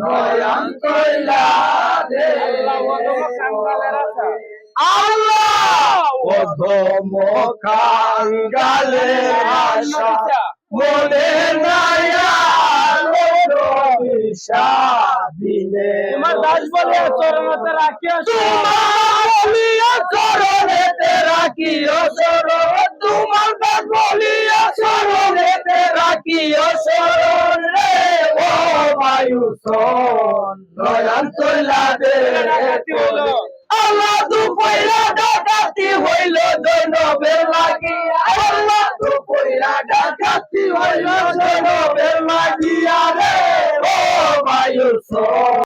নয়ন কইলা দে আল্লাহ অধম কাঙ্গালের আশা মনে নাই দিনে তোমার দাস বলিয়া চরণতে রাখিয়া চরণেতে রাখিও চরণ তোমার দাস বলিয়া চরণেতে রাখিও চরণ রে ও বায়ু সন নয়ন তৈলা দে আল্লাহ দুপইরা ডাকাতি হইল জৈনবের লাগিয়া আল্লাহ দুপইরা ডাকাতি হইল জৈনবের লাগিয়া রে ও বায়ু সন